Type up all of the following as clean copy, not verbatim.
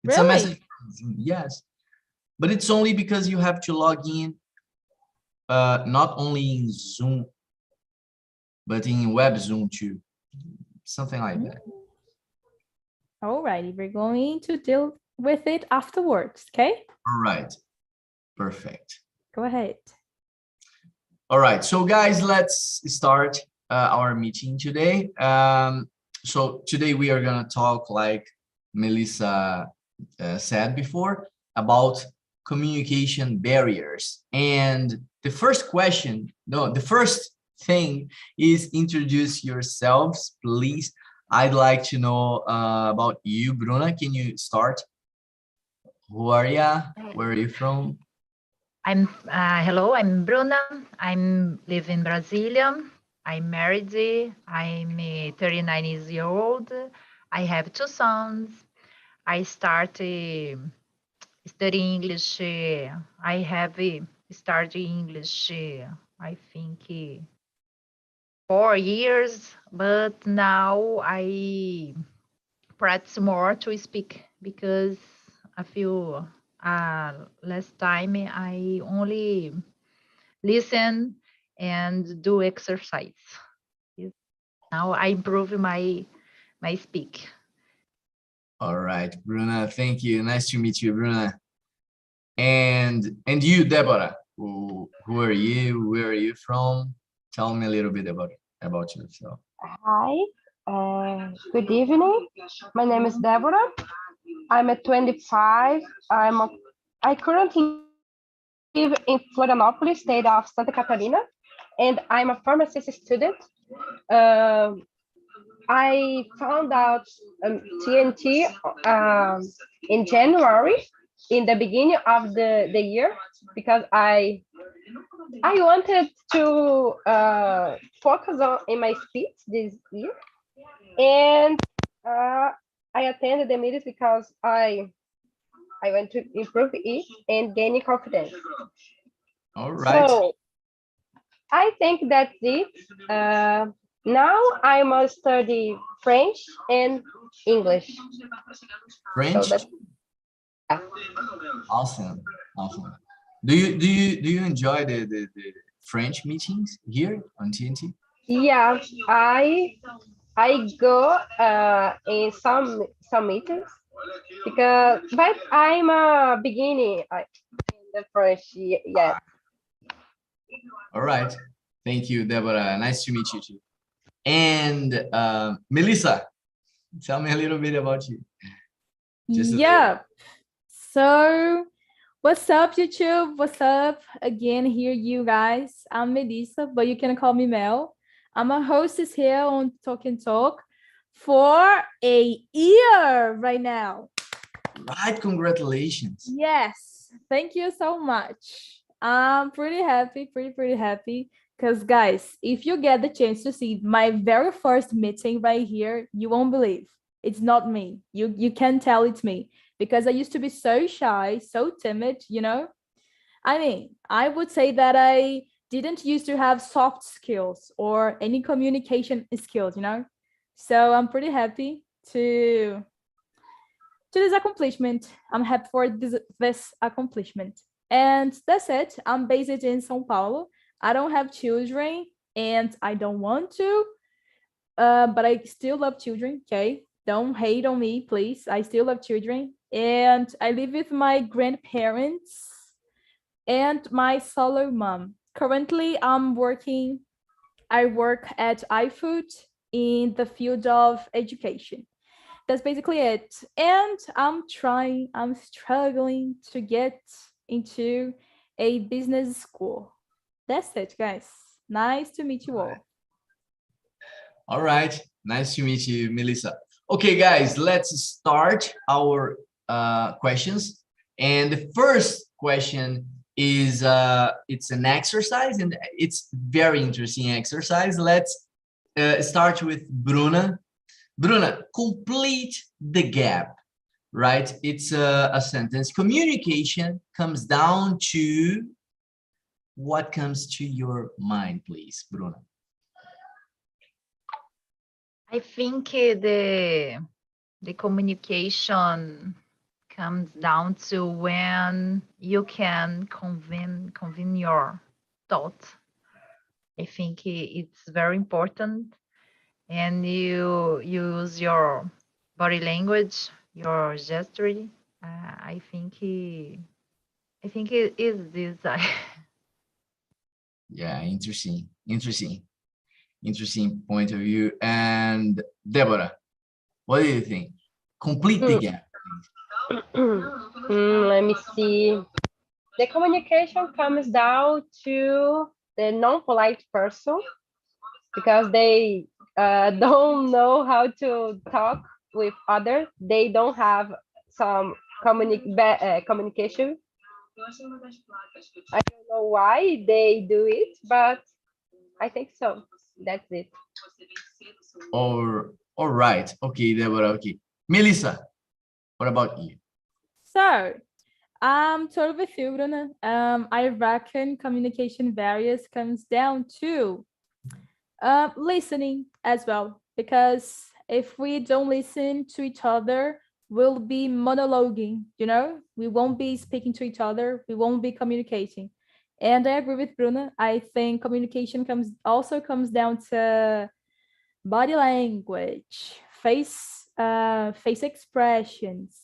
It's a Really? message from Zoom, yes. But it's only because you have to log in, not only in Zoom, but in web Zoom too. Something like that. Alrighty, we're going to deal with it afterwards, okay? All right, perfect. Go ahead. All right, so guys, let's start our meeting today. So today we are gonna talk, like Melissa said before, about communication barriers. And the first thing is introduce yourselves, please. I'd like to know about you, Bruna. Can you start? Who are you? Where are you from? Hello, I'm Bruna. I'm live in Brasilia. I'm married. I'm 39 years old. I have 2 sons. I started studying English. I have started English, I think 4 years, but now I practice more to speak because I feel last time I only listen and do exercise. Now I improve my speak. All right, Bruna, thank you. Nice to meet you, Bruna. And you, Deborah, who are you? Where are you from? Tell me a little bit about yourself. Hi, good evening. My name is Deborah. I'm 25. I currently live in Florianópolis, state of Santa Catarina, and I'm a pharmacy student. I found out TNT in January, in the beginning of the year, because I wanted to focus in my speech this year, and I attended the meetings because I want to improve it and gain confidence. All right. So I think that's it. Now I must study French and English. French. So Awesome. Do you enjoy the French meetings here on TNT? Yeah, I go in some meetings but I'm a beginner in the French. Yeah. All right. Thank you, Deborah. Nice to meet you too. And Melissa, tell me a little bit about you. Yeah. So, what's up, YouTube? What's up? Again, here, you guys. I'm Melissa, but you can call me Mel. I'm a hostess here on Talk and Talk for a year right now. Right, congratulations. Yes, thank you so much. I'm pretty happy, pretty happy. Because guys, if you get the chance to see my very first meeting right here, you won't believe. It's not me. You can tell it's me. Because I used to be so shy, so timid, you know? I mean, I would say that I didn't used to have soft skills or any communication skills, you know? So I'm pretty happy to this accomplishment. I'm happy for this accomplishment. And that's it. I'm based in São Paulo. I don't have children and I don't want to, but I still love children, okay? Don't hate on me, please. I still love children. And I live with my grandparents and my solo mom. Currently, I work at iFood in the field of education. That's basically it. And I'm struggling to get into a business school. That's it, guys. Nice to meet you all. All right. Nice to meet you, Melissa. Okay, guys, let's start our questions. And the first question is it's an exercise, and it's very interesting exercise. Let's start with Bruna. Bruna, complete the gap, right? It's a sentence. Communication comes down to what comes to your mind, please, Bruna? I think the communication comes down to when you can convene your thoughts. I think it's very important, and you use your body language, your gesture. I think it is this. Yeah, interesting point of view. And Deborah, what do you think? Complete the gap. Let me see. The communication comes down to the non-polite person because they don't know how to talk with others. They don't have some communication. I don't know why they do it, but I think so. That's it. All right. Okay, Deborah. Okay. Melissa, what about you? So, totally with you, Bruna. I reckon communication barriers comes down to listening as well, because if we don't listen to each other, we'll be monologuing, we won't be speaking to each other, we won't be communicating. And I agree with Bruna. I think communication comes down to body language, face expressions.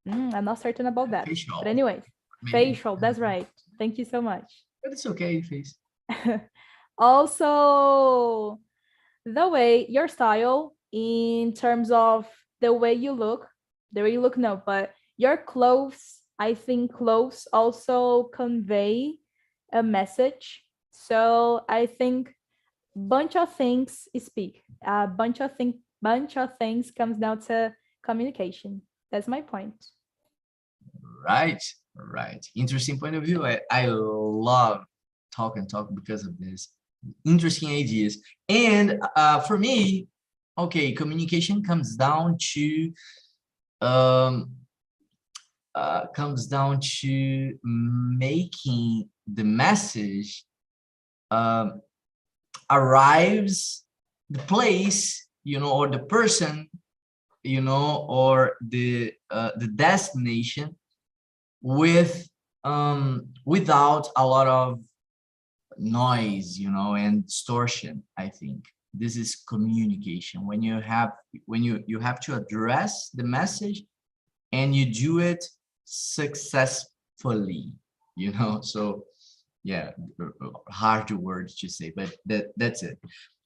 I'm not certain about that. Facial. But anyways, Maybe. facial, that's right. Thank you so much. But it's okay, face. Also, the way your style in terms of the way you look, no, but your clothes, I think clothes also convey a message. So I think bunch of things speak. A bunch of things comes down to communication. That's my point. Right. Interesting point of view. I love talk because of this. Interesting ideas. And for me, okay, communication comes down to making the message arrives the place, or the person, or the destination with without a lot of noise, and distortion. I think this is communication, when you have to address the message and you do it successfully, so yeah, hard words to say, but that's it.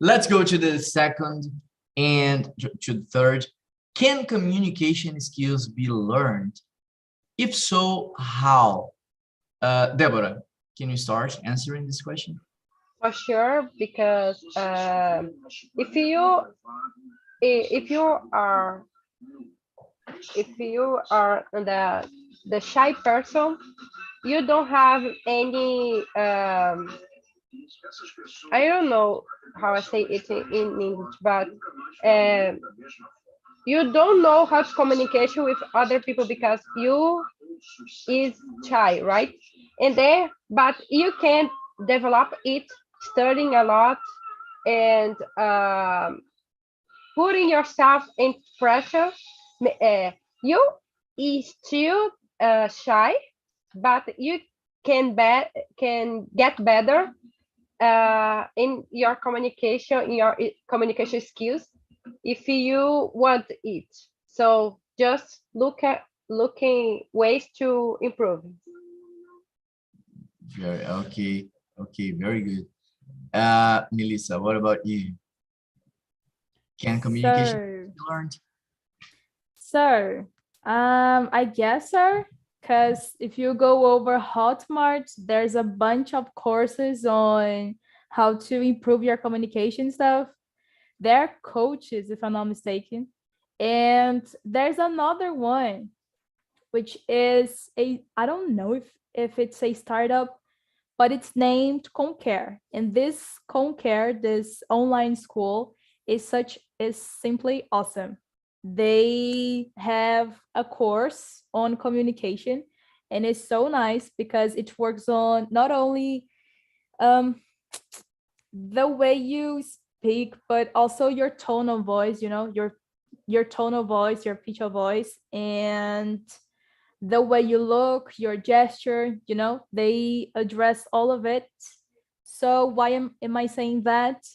Let's go to the second and to the third. Can communication skills be learned? If so, how? Deborah, can you start answering this question? For sure, because if you are the shy person, you don't have any I don't know how I say it in English, but you don't know how to communication with other people because you is shy, right? But you can develop it studying a lot and putting yourself in pressure. You is still shy, but you can get better in your communication skills if you want it. So just looking ways to improve. Okay, very good. Melissa, what about you? Can communication be learned? So, I guess so, because if you go over Hotmart, there's a bunch of courses on how to improve your communication stuff. They're coaches, if I'm not mistaken. And there's another one, which is I don't know if it's a startup, but it's named Concare. And this Concare, this online school, is simply awesome. They have a course on communication, and it's so nice because it works on not only the way you speak, but also your tone of voice, your your tone of voice, your pitch of voice, and the way you look, your gesture, you know, they address all of it. So why am I saying that?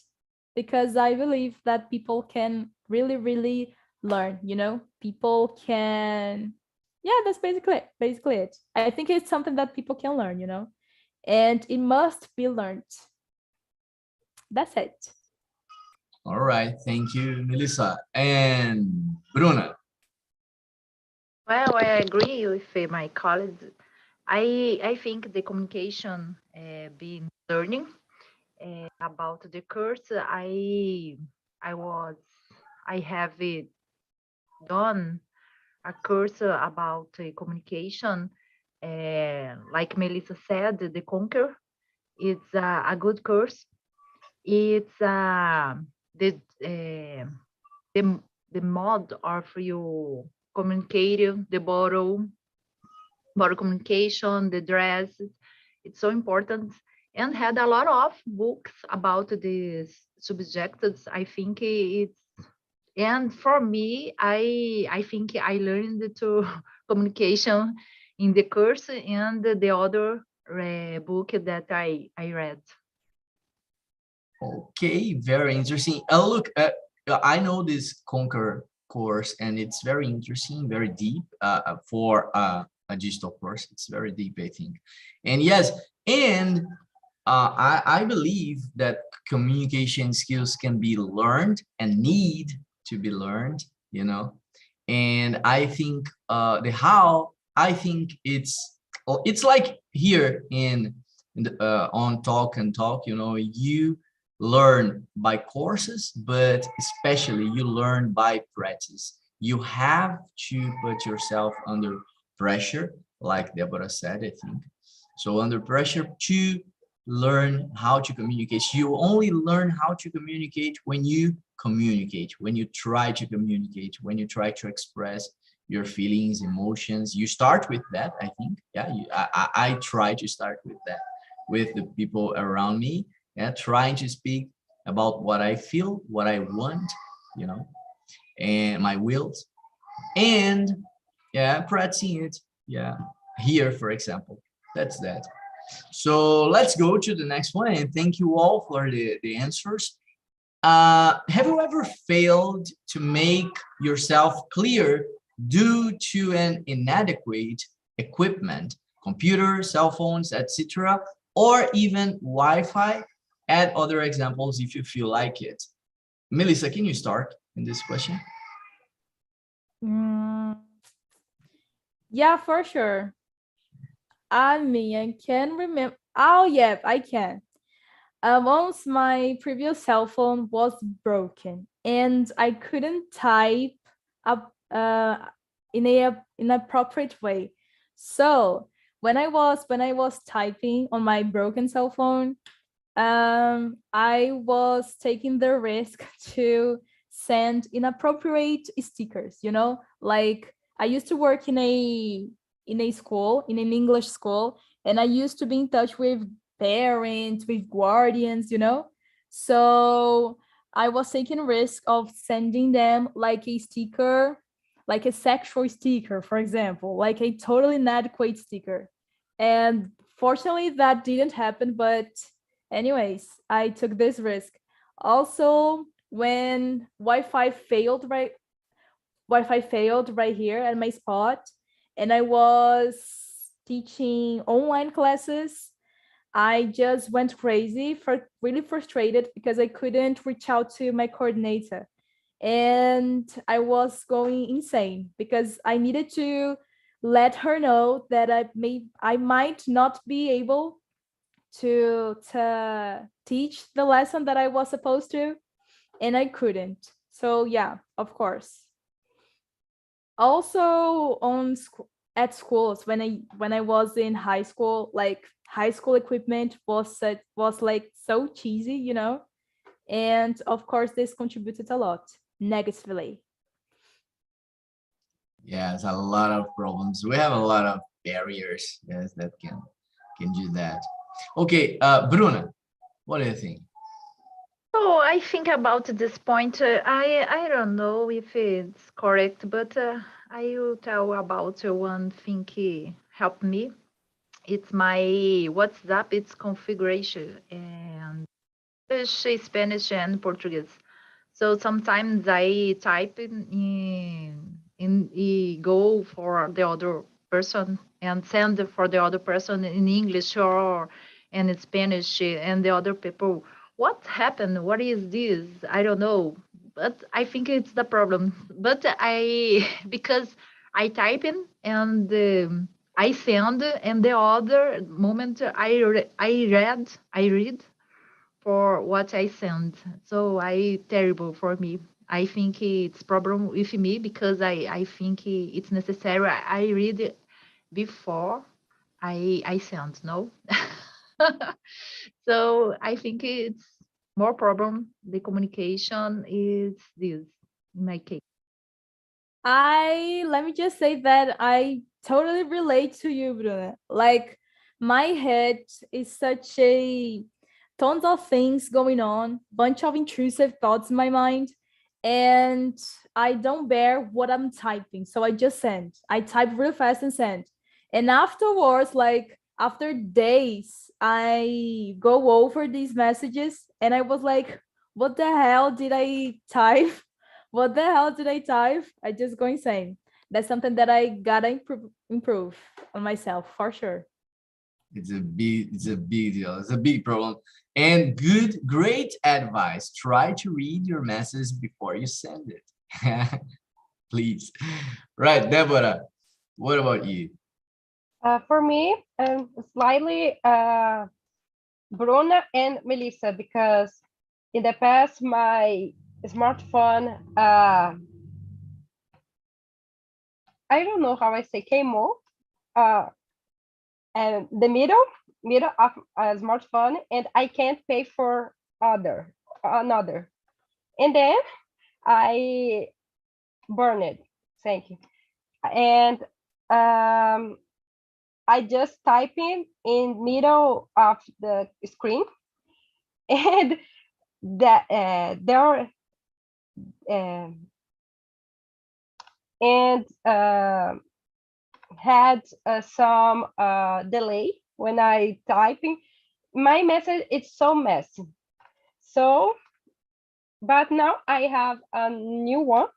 Because I believe that people can really, really learn, you know, people can, yeah, that's basically it. I think it's something that people can learn, you know, and it must be learned. That's it. All right, thank you, Melissa. And Bruna. Well, I agree with my colleagues. I think the communication being learning about the course. I have done a course about communication. Like Melissa said, the Conquer. It's a good course. It's the mode of you communicate, the body communication, the dress. It's so important, and had a lot of books about these subjects. I think it's, and for me, I think I learned to communication in the course and the other book that I read. Okay, very interesting. Look, I know this Conquer course, and it's very interesting, very deep for a digital course. It's very deep, I think. And yes, and I believe that communication skills can be learned and need to be learned, you know. And I think I think it's like here in the, on Talk and Talk, you know, you learn by courses, but especially you learn by practice. You have to put yourself under pressure, like Deborah said, I think. So under pressure to learn how to communicate. You only learn how to communicate, when you try to communicate, when you try to express your feelings, emotions. You start with that, I think. Yeah, I try to start with that, with the people around me. Yeah, trying to speak about what I feel, what I want, you know, and my wills, and yeah, practicing it. Yeah, here, for example, that's that. So let's go to the next one, and thank you all for the answers. Have you ever failed to make yourself clear due to an inadequate equipment, computer, cell phones, etc., or even Wi-Fi? Add other examples if you feel like it. Melissa, can you start in this question? Yeah, for sure. I mean, I can remember. Oh, yeah, I can. Once my previous cell phone was broken and I couldn't type up in an appropriate way. So when I was typing on my broken cell phone, I was taking the risk to send inappropriate stickers, you know, like I used to work in a school, in an English school, and I used to be in touch with parents, with guardians, you know. So I was taking risk of sending them like a sticker, like a sexual sticker, for example, like a totally inadequate sticker. And fortunately that didn't happen, but anyways, I took this risk. Also, when Wi-Fi failed right here at my spot, and I was teaching online classes, I just went crazy, really frustrated because I couldn't reach out to my coordinator. And I was going insane because I needed to let her know that I might not be able to teach the lesson that I was supposed to, and I couldn't. So yeah, of course. Also at schools, when I was in high school, like high school equipment was like so cheesy, you know, and of course this contributed a lot negatively. Yes, a lot of problems. We have a lot of barriers, yes, that can do that. Okay, Bruna, what do you think? So I think about this point. I don't know if it's correct, but I will tell about one thing helped me. It's my WhatsApp. It's configuration and English, Spanish, and Portuguese. So sometimes I type go for the other person and send for the other person in English or in Spanish and the other people. What happened? What is this? I don't know. But I think it's the problem. But I because I type in and I send and the other moment I read for what I send. So I terrible for me. I think it's problem with me because I think it's necessary. I read it before I send. No, so I think it's more problem. The communication is this in my case. Let me just say that I totally relate to you, Bruna. Like my head is such a tons of things going on, bunch of intrusive thoughts in my mind, and I don't bear what I'm typing. So I just send. I type real fast and send. And afterwards, like after days, I go over these messages and I was like, what the hell did I type? What the hell did I type? I just go insane. That's something that I gotta improve on myself for sure. It's a big deal. It's a big problem. And great advice. Try to read your message before you send it. Please. Right, Deborah, what about you? For me, slightly Bruna and Melissa, because in the past my smartphone, I don't know how I say, came off, and the middle of a smartphone, and I can't pay for another, and then I burn it. Thank you. And I just type in middle of the screen, and that there and had some delay when I typing. My message it's so messy. So, but now I have a new one,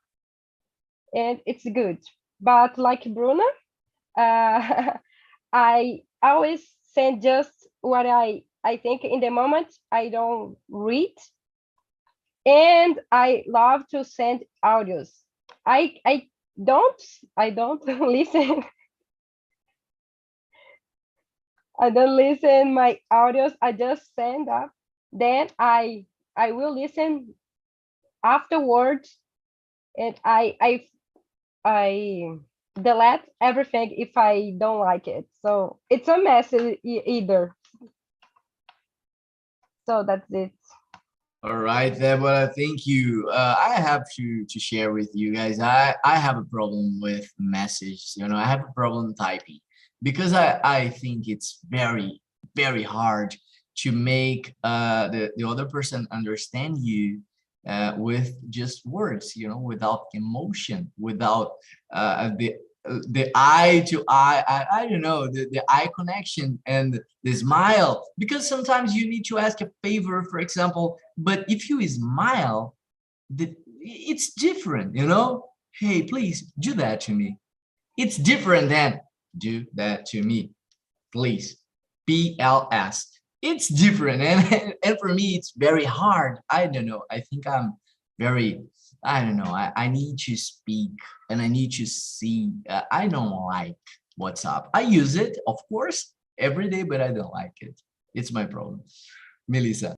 and it's good. But like Bruna, I always send just what I think in the moment. I don't read, and I love to send audios. I don't listen. I don't listen my audios. I just send up. Then I will listen afterwards, and I delete everything if I don't like it. So it's a mess either. So that's it. All right, Deborah, thank you. I have to share with you guys. I have a problem with message. I have a problem typing because I think it's very hard to make the other person understand you with just words, without emotion, without the eye to eye, I don't know, the eye connection and the smile, because sometimes you need to ask a favor, for example, but if you smile, it's different, Hey, please do that to me. It's different than do that to me, please. PLS. It's different, and for me, it's very hard. I don't know. I think I'm very, I don't know. I need to speak and I need to see. I don't like WhatsApp. I use it, of course, every day, but I don't like it. It's my problem. Melissa.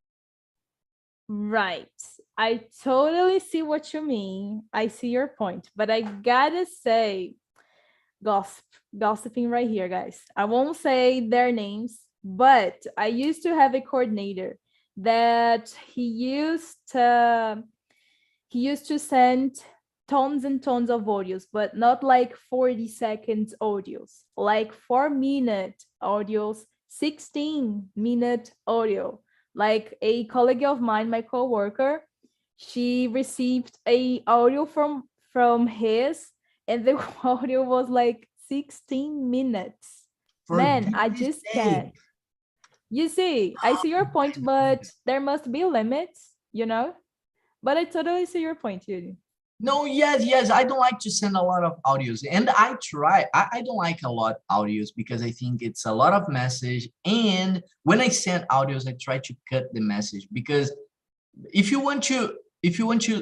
Right. I totally see what you mean. I see your point, but I gotta say, gossiping right here, guys. I won't say their names, but I used to have a coordinator that he used to send tons and tons of audios, but not like 40 seconds audios, like 4-minute audios, 16-minute audio, Like a colleague of mine, my coworker, she received a audio from his, and the audio was like 16 minutes. For Man, I goodness just sake. can't. You see, I see your point, but there must be limits, you know? But I totally see your point, Yuri. No, yes. I don't like to send a lot of audios. And I try. I don't like a lot audios because I think it's a lot of message. And when I send audios, I try to cut the message because if you want to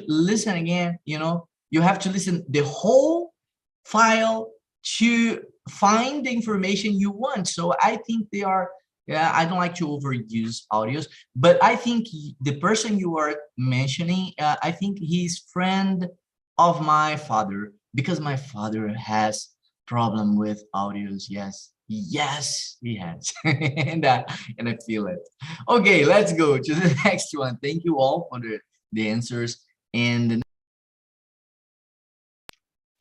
listen again, you know, you have to listen the whole file to find the information you want. So I think they are, yeah, I don't like to overuse audios, but I think the person you are mentioning, I think he's friend of my father because my father has problem with audios. Yes, he has. and I feel it. Okay, let's go to the next one. Thank you all for the answers. And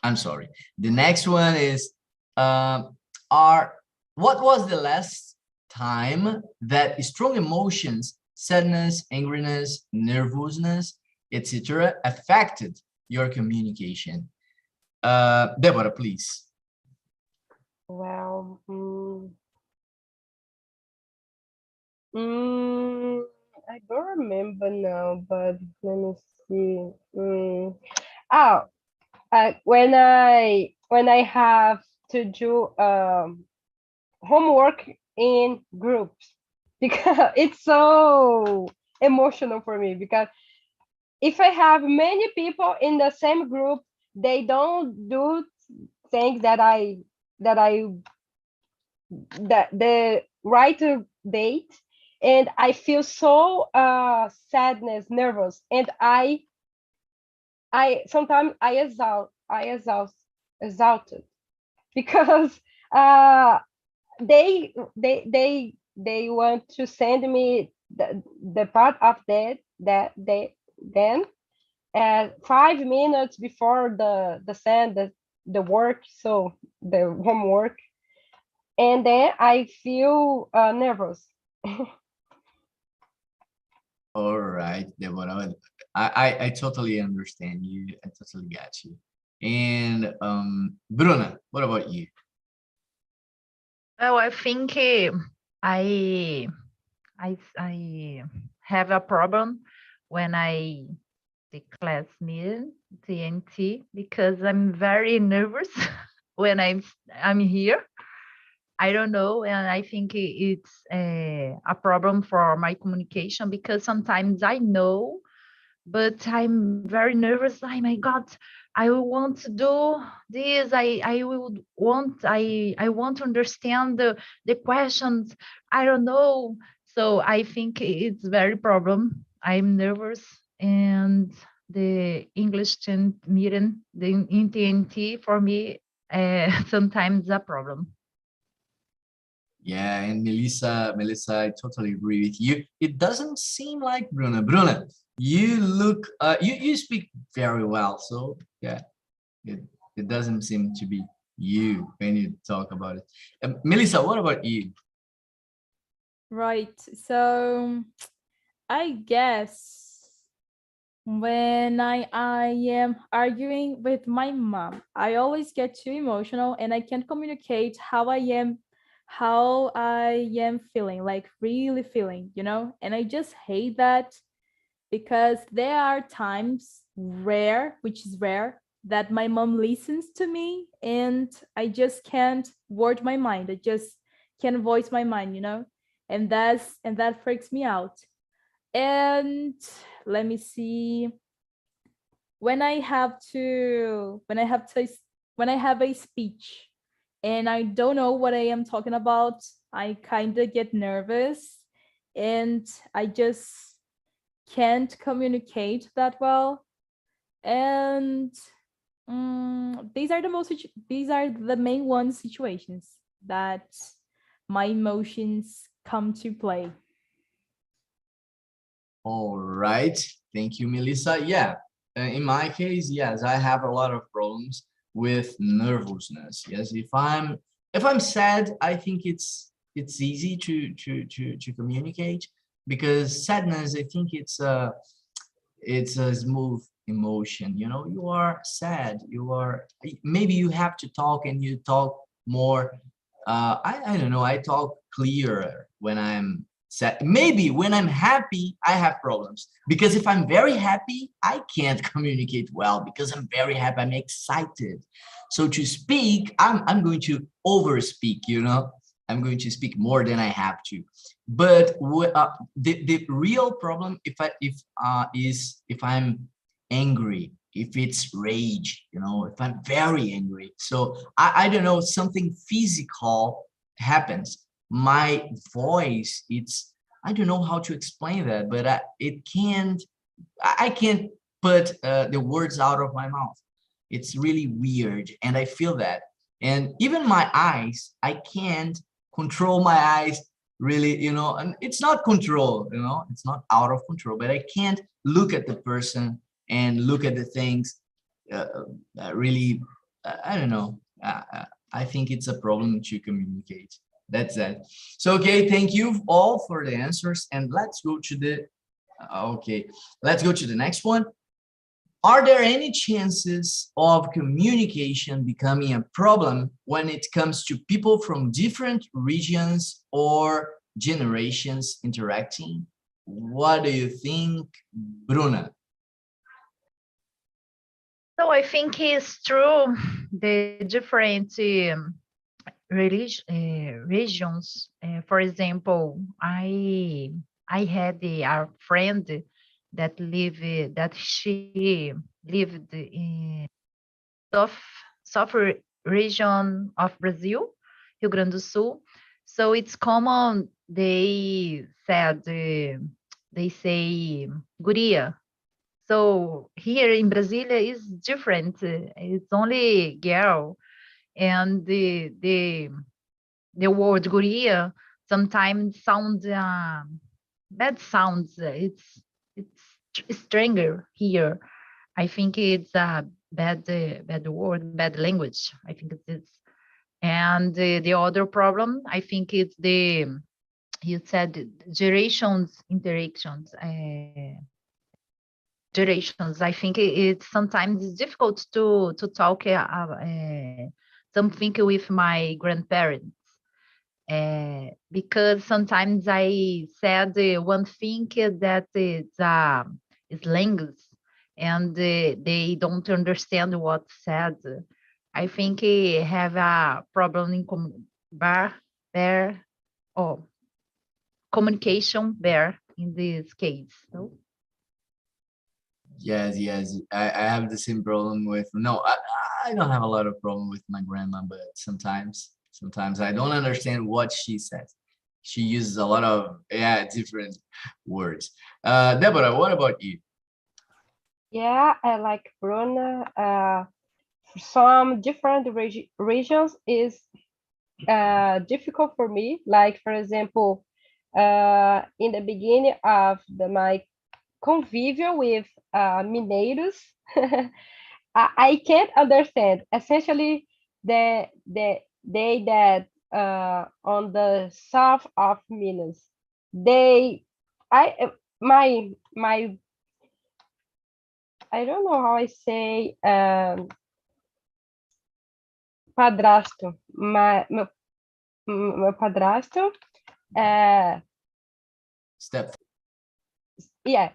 I'm sorry. The next one is what was the last time that strong emotions, sadness, angriness, nervousness, etc., affected your communication? Deborah, please. Well, I don't remember now, but let me see. Oh, when I have to do homework in groups because it's so emotional for me because if I have many people in the same group, they don't do things that the right date, and I feel so sadness, nervous, and I sometimes exhausted because they want to send me the part of that they then 5 minutes before the send the work, so the homework, and then I feel nervous. All right, Deborah. I totally understand you. I totally got you. And Bruna, what about you? Well, I think I I have a problem when I the class meeting TNT because I'm very nervous when I'm here. I don't know, and I think it's a problem for my communication because sometimes I know, but I'm very nervous. Oh my God, I want to do this. I want to understand the questions. I don't know. So I think it's very problem. I'm nervous, and the English meeting, the in TNT for me, sometimes a problem. Yeah, and Melissa, I totally agree with you. It doesn't seem like Bruna. Bruna, you look, you speak very well. So yeah, it doesn't seem to be you when you talk about it. Melissa, what about you? Right. So I guess when I am arguing with my mom, I always get too emotional and I can't communicate how I am feeling, like really feeling, you know? And I just hate that because there are times which is rare, that my mom listens to me and I just can't word my mind. I just can't voice my mind, you know? And that freaks me out. And let me see, when I have a speech and I don't know what I am talking about, I kind of get nervous and I just can't communicate that well. And these are the main situations that my emotions come to play. All right, thank you, Melissa. Yeah, in my case, yes, I have a lot of problems with nervousness. Yes, if I'm sad, I think it's easy to communicate. because sadness, I think it's a smooth emotion. You know, you are sad, you are, maybe you have to talk and you talk more. I don't know, I talk clearer when I'm sad. Maybe when I'm happy, I have problems, because if I'm very happy, I can't communicate well because I'm very happy, I'm excited. So to speak, I'm going to over speak, you know, I'm going to speak more than I have to. But the real problem, is if I'm angry, if it's rage, you know, if I'm very angry. So I don't know, something physical happens. My voice, I don't know how to explain that, but I can't put the words out of my mouth. It's really weird, and I feel that. And even my eyes, I can't control my eyes really, you know, and it's not control, you know, it's not out of control, but I can't look at the person and look at the things really, I don't know. I think it's a problem to communicate. That's it. So, okay, thank you all for the answers, and let's go to the, let's go to the next one. Are there any chances of communication becoming a problem when it comes to people from different regions or generations interacting? What do you think, Bruna? So I think it's true. The different regions. For example, I had a friend that she lived in south region of Brazil, Rio Grande do Sul. So it's common they said they say guria. So here in Brasilia is different. It's only girl, and the word guria sometimes sounds bad sounds. It's stranger here. I think it's a bad word, bad language. I think it is. And the other problem, I think it's you said generations interactions. Generations. I think it's sometimes it's difficult to talk something with my grandparents. Because sometimes I said one thing that is language, and they don't understand what's said. I think have a problem in there, or communication there in this case. So. Yes, I have the same problem with, no, I don't have a lot of problem with my grandma, but sometimes I don't understand what she says. She uses a lot of, different words. Deborah, what about you? Yeah, I like Bruna. Some different regions is difficult for me. Like, for example, in the beginning of my convívio with mineiros, I can't understand. Essentially, they that on the south of Minas, they, my I don't know how I say padrasto, meu padrasto, Step. yeah,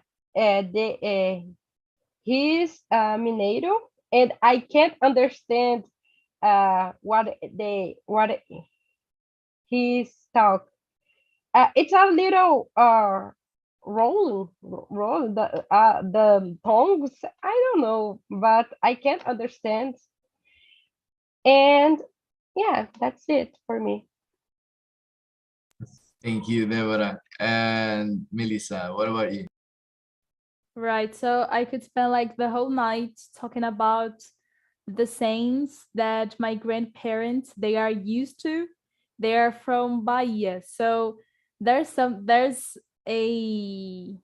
he's mineiro, and I can't understand what he's talk. It's a little roll the tongues. I don't know, but I can't understand. And yeah, that's it for me. Thank you, Deborah. And Melissa, what about you? Right. So I could spend like the whole night talking about the sayings that my grandparents they are used to. They are from Bahia. So there's a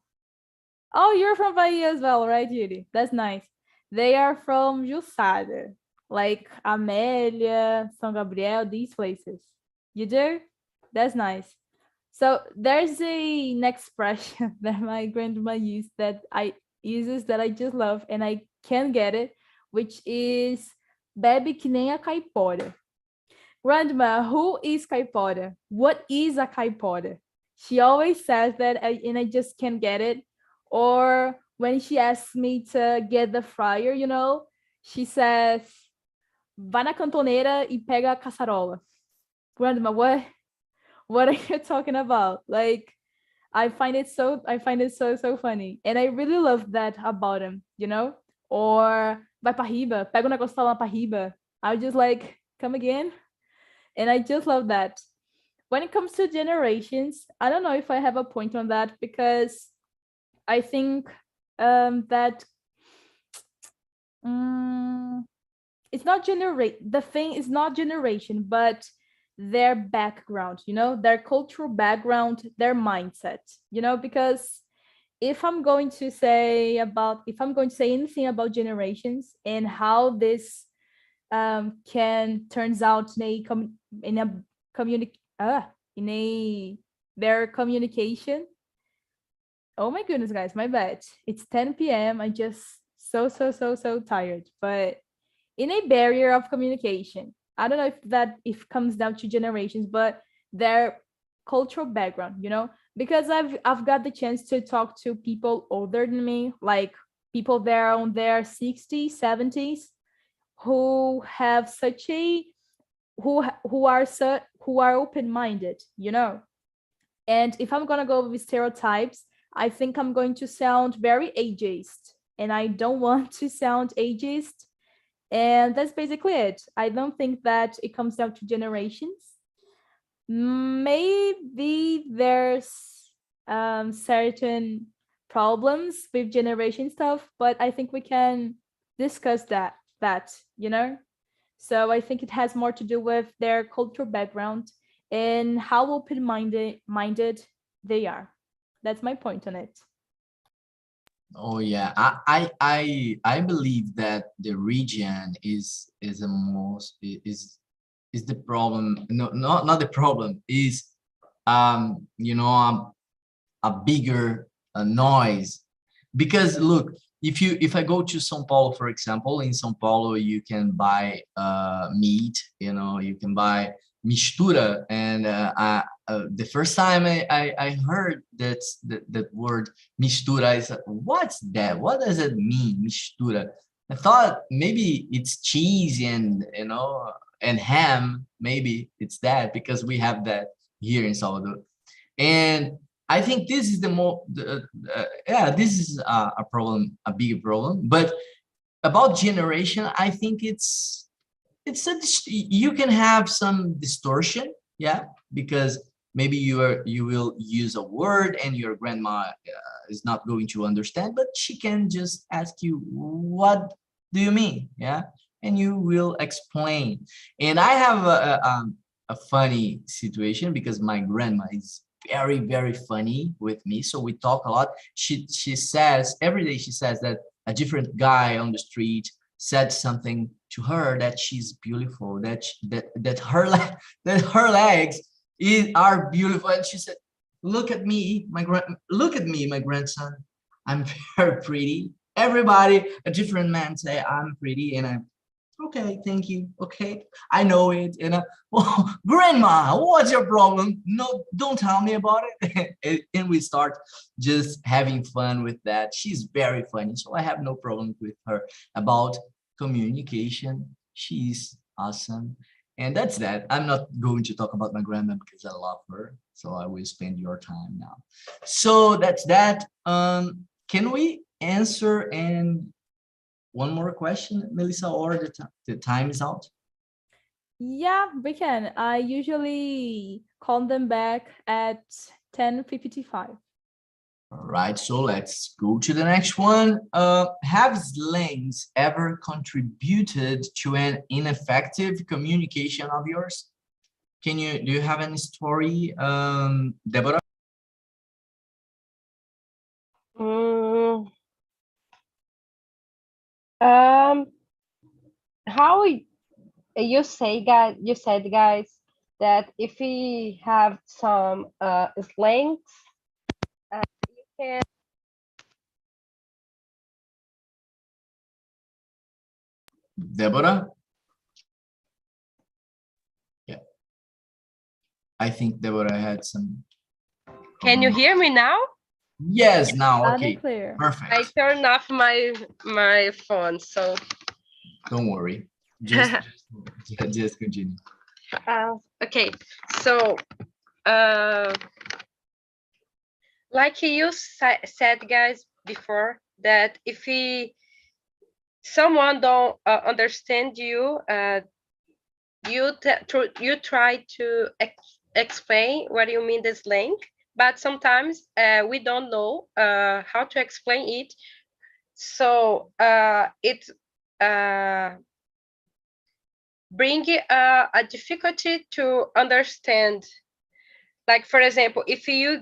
oh, you're from Bahia as well, right, Judy? That's nice. They are from Jussara, like Amélia, São Gabriel, these places. You do? That's nice. So there's an expression that my grandma uses that I just love and I can't get it, which is bebe que nem a caipora. Grandma, who is caipora? What is a caipora? She always says that and I just can't get it. Or when she asks me to get the fryer, she says, vai na cantoneira e pega a caçarola. Grandma, what are you talking about? Like, I find it so funny. And I really love that about him, Or vai pra riba, pega o negócio lá pra riba. I just like, come again. And I just love that. When it comes to generations, I don't know if I have a point on that because I think that it's not the thing is not generation, but their background, their cultural background, their mindset, because if I'm going to say anything about generations and how this can turns out their communication. Oh my goodness, guys, my bad. It's 10 p.m. I just so tired, but in a barrier of communication. I don't know if comes down to generations, but their cultural background, because I've got the chance to talk to people older than me, like people there on their 60s, 70s, who have such a who are open-minded, And if I'm gonna go with stereotypes, I think I'm going to sound very ageist, and I don't want to sound ageist. And that's basically it. I don't think that it comes down to generations. Maybe there's certain problems with generation stuff, but I think we can discuss that, So I think it has more to do with their cultural background and how open-minded they are. That's my point on it. Oh yeah, I believe that the region is the problem. No, not the problem. Is a bigger noise, because look, if I go to São Paulo, for example, in São Paulo you can buy meat. You can buy mistura, and the first time I heard that word mistura, I said, what's that? What does it mean, mistura? I thought maybe it's cheese and and ham. Maybe it's that, because we have that here in Salvador. And I think this is this is a problem, a bigger problem. But about generation, I think you can have some distortion, yeah, because maybe you will use a word and your grandma is not going to understand, but she can just ask you, what do you mean? Yeah, and you will explain. And I have a funny situation, because my grandma is very, very funny with me, so we talk a lot. She says every day, she says that a different guy on the street said something to her, that she's beautiful, that her legs are beautiful, and she said, look at me, my grandson, I'm very pretty. Everybody, a different man say I'm pretty, and I'm okay, thank you, okay, I know it. And well, grandma, what's your problem? No, don't tell me about it. And we start just having fun with that. She's very funny, so I have no problem with her about communication. She's awesome. And that's that. I'm not going to talk about my grandma because I love her, so I will spend your time now. So that's that. Can we answer and one more question, Melissa, or the time is out? Yeah, we can. I usually call them back at 10:55. All right, so let's go to the next one. Have slangs ever contributed to an ineffective communication of yours? Do you have any story, Deborah? How you said, guys, that if we have some slangs, you can. Deborah? Yeah. I think Deborah had some. Can you hear me now? Yes, now, Loud okay. and clear. Perfect. I turned off my phone, so. Don't worry. Just continue. Okay, so like you said, guys, before, that if someone don't understand you, you try to explain what you mean this link, but sometimes we don't know how to explain it, so it bring a difficulty to understand. Like, for example, if you're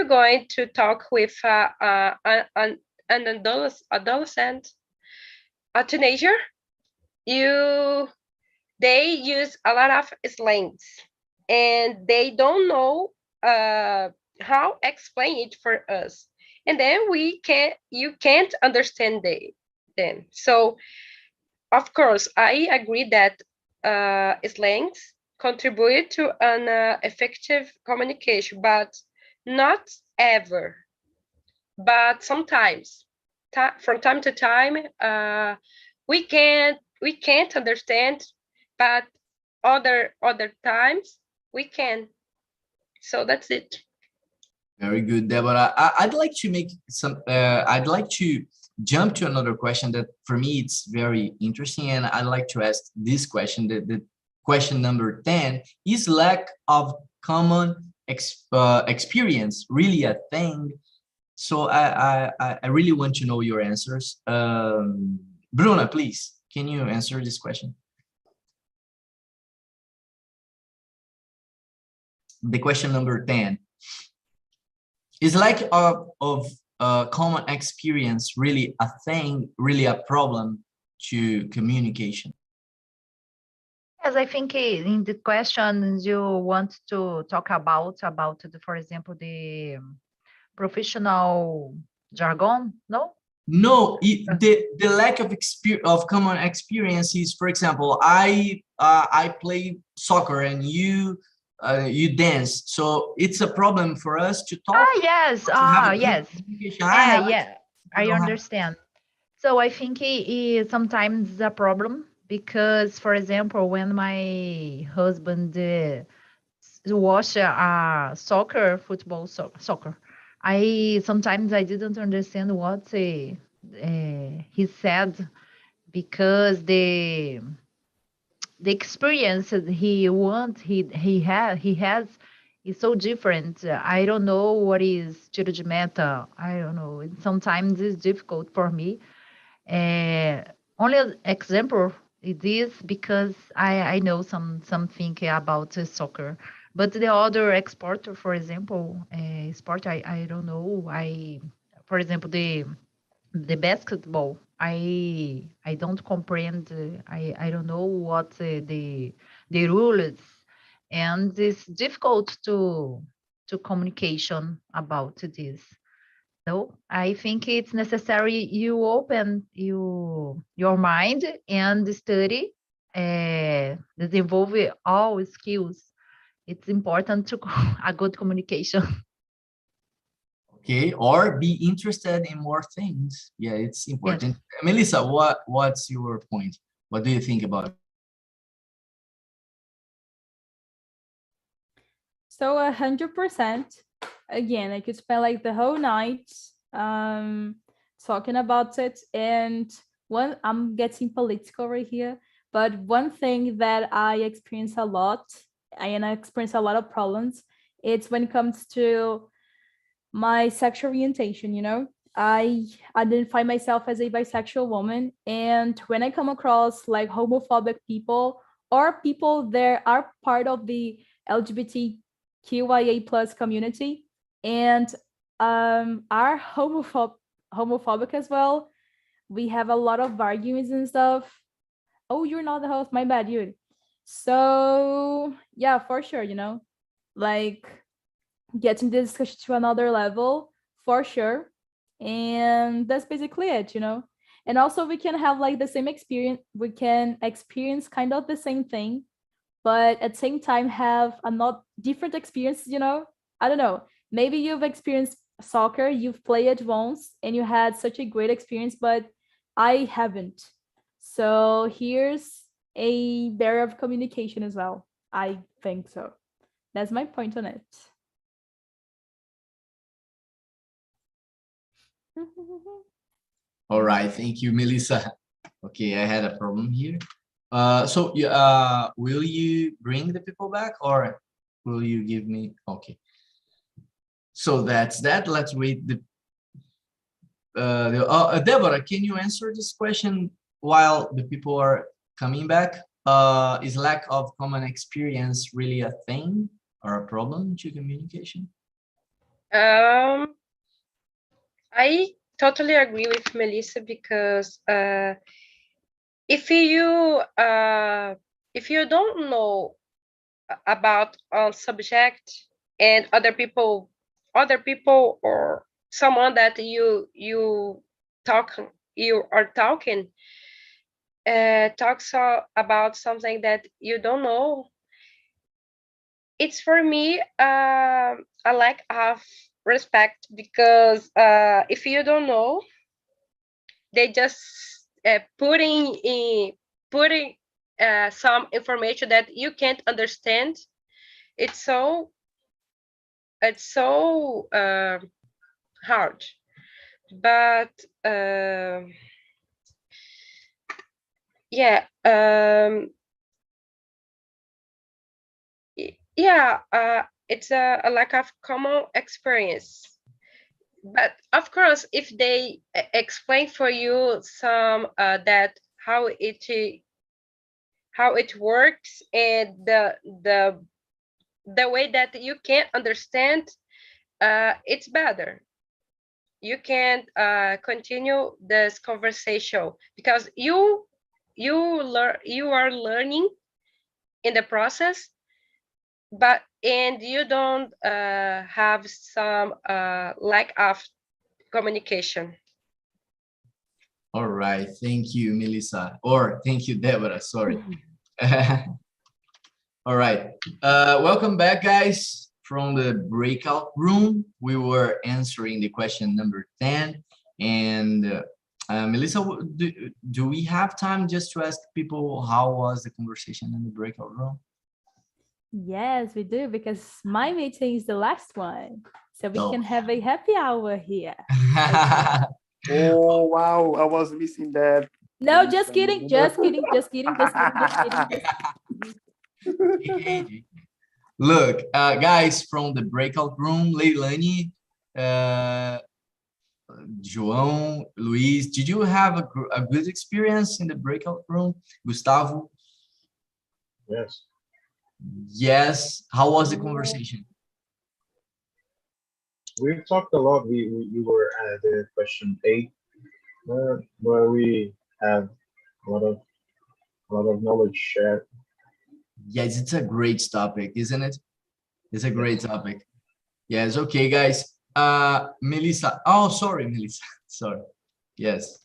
going to talk with an adolescent, a teenager, they use a lot of slangs, and they don't know how explain it for us, and then you can't understand them. So of course, I agree that slangs contribute to an effective communication, but not ever. But sometimes, from time to time, we can't understand, but other times we can. So that's it. Very good, Deborah. I'd like to make some, I'd like to jump to another question that for me it's very interesting, and I'd like to ask this question. The question number 10, is lack of common experience really a thing? So I really want to know your answers. Bruna, please, can you answer this question? The question number 10. Is lack of common experience really a thing, really a problem to communication? Yes, I think in the questions you want to talk about for example, the professional jargon, no? No, the lack of common experience is, for example, I play soccer and you dance, so it's a problem for us to talk. Yes. Yes. Yeah, I understand. So I think it sometimes is a problem because, for example, when my husband watch soccer, I sometimes I didn't understand what he said, because the experience that he has is so different. I don't know what is tiro de meta. I don't know. Sometimes it's difficult for me. Only an example it is because I know something about soccer, but the other exporter, for example, sport, I don't know. For example, the basketball, I don't comprehend. I don't know what the rules, and it's difficult to communication about this. So I think it's necessary you open your mind and study, develop all skills. It's important to a good communication. Okay, or be interested in more things. Yeah, it's important. Yes. Melissa, what's your point? What do you think about it? So 100%. Again, I could spend like the whole night talking about it. And I'm getting political right here, but one thing that I experience a lot, and I experience a lot of problems, it's when it comes to my sexual orientation. I identify myself as a bisexual woman, and when I come across like homophobic people or people that are part of the LGBTQIA plus community and are homophobic as well, we have a lot of arguments and stuff. Oh, you're not the host, my bad, dude. So yeah, for sure, like getting the discussion to another level, for sure. And that's basically it. And also we can have like the same experience, we can experience kind of the same thing, but at the same time have a not different experience. I don't know, maybe you've experienced soccer, you've played it once and you had such a great experience, but I haven't. So here's a barrier of communication as well. I think so. That's my point on it. All right, thank you, Melissa. Okay, I had a problem here. So will you bring the people back or will you give me? Okay. So that's that. Let's wait. Deborah, can you answer this question while the people are coming back? Is lack of common experience really a thing or a problem to communication? I totally agree with Melissa because if you don't know about a subject and other people or someone that you are talking talks about something that you don't know, it's for me a lack of respect because if you don't know, they just putting some information that you can't understand. It's so hard, but yeah, it's a lack of common experience. But of course, if they explain for you some that how it works and the way that you can understand, it's better. You can continue this conversation because you are learning in the process, and you don't have some lack of communication. All right, thank you, Melissa, or thank you, Deborah, sorry. All right, welcome back, guys, from the breakout room. We were answering the question number 10, and Melissa, do we have time just to ask people how was the conversation in the breakout room? Yes, we do, because my meeting is the last one. So we Oh. can have a happy hour here. Oh, wow, I was missing that. No, just kidding, just kidding, just kidding, just kidding, just kidding. Look, guys from the breakout room, Leilani, João, Luis, did you have a good experience in the breakout room? Gustavo? Yes. Yes. How was the conversation? We talked a lot. We were at the question 8, where we have a lot of knowledge shared. Yes, it's a great topic, isn't it? It's a great topic. Yes. Okay, guys. Melissa. Oh, sorry, Melissa. Sorry. Yes.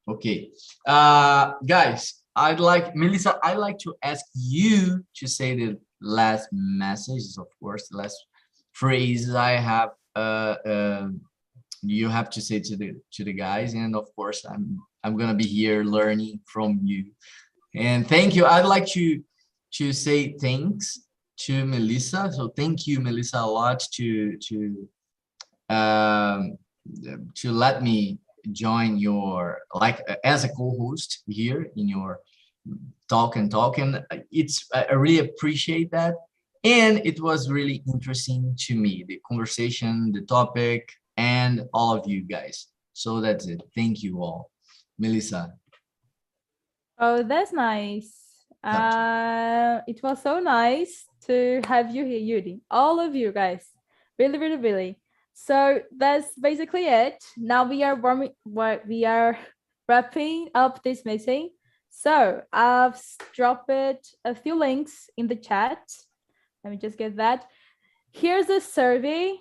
Okay. Guys, Melissa, I'd like to ask you to say the last message, of course, the last phrase I have. You have to say to the guys, and of course, I'm gonna be here learning from you. And thank you. I'd like to say thanks to Melissa. So thank you, Melissa, a lot to let me join your as a co-host here in your talk. And I really appreciate that, and it was really interesting to me, the conversation, the topic, and all of you guys. So that's it. Thank you all. Melissa. Oh, that's nice. It was so nice to have you here, Yuri. All of you guys. Really, really, really. So that's basically it. Now we are wrapping up this meeting. So I've dropped a few links in the chat. Let me just get that. Here's a survey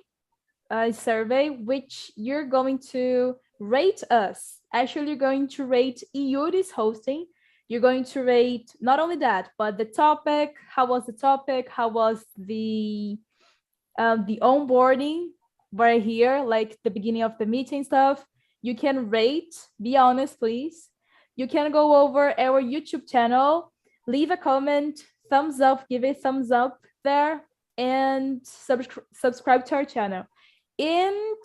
which you're going to rate us. Actually, you're going to rate Yuri's hosting. You're going to rate not only that, but the topic. How was the topic? How was the onboarding right here, like the beginning of the meeting stuff? You can rate, be honest, please. You can go over our YouTube channel, leave a comment, thumbs up, give a thumbs up there, and subscribe to our channel. And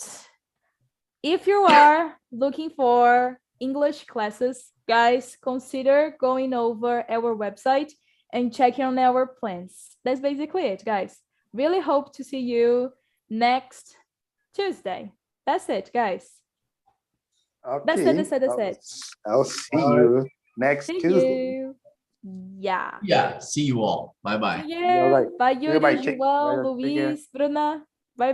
if you are looking for English classes, guys, consider going over our website and checking on our plans. That's basically it, guys. Really hope to see you next Tuesday. That's it, guys. Okay. That's it. I'll see you next See Tuesday. you. Yeah. Yeah, see you all. Bye-bye. See Bye-bye. you. Bye, Yuri, Bye-bye. Take- João, bye. Take care. Luis, Bruna. Bye-bye.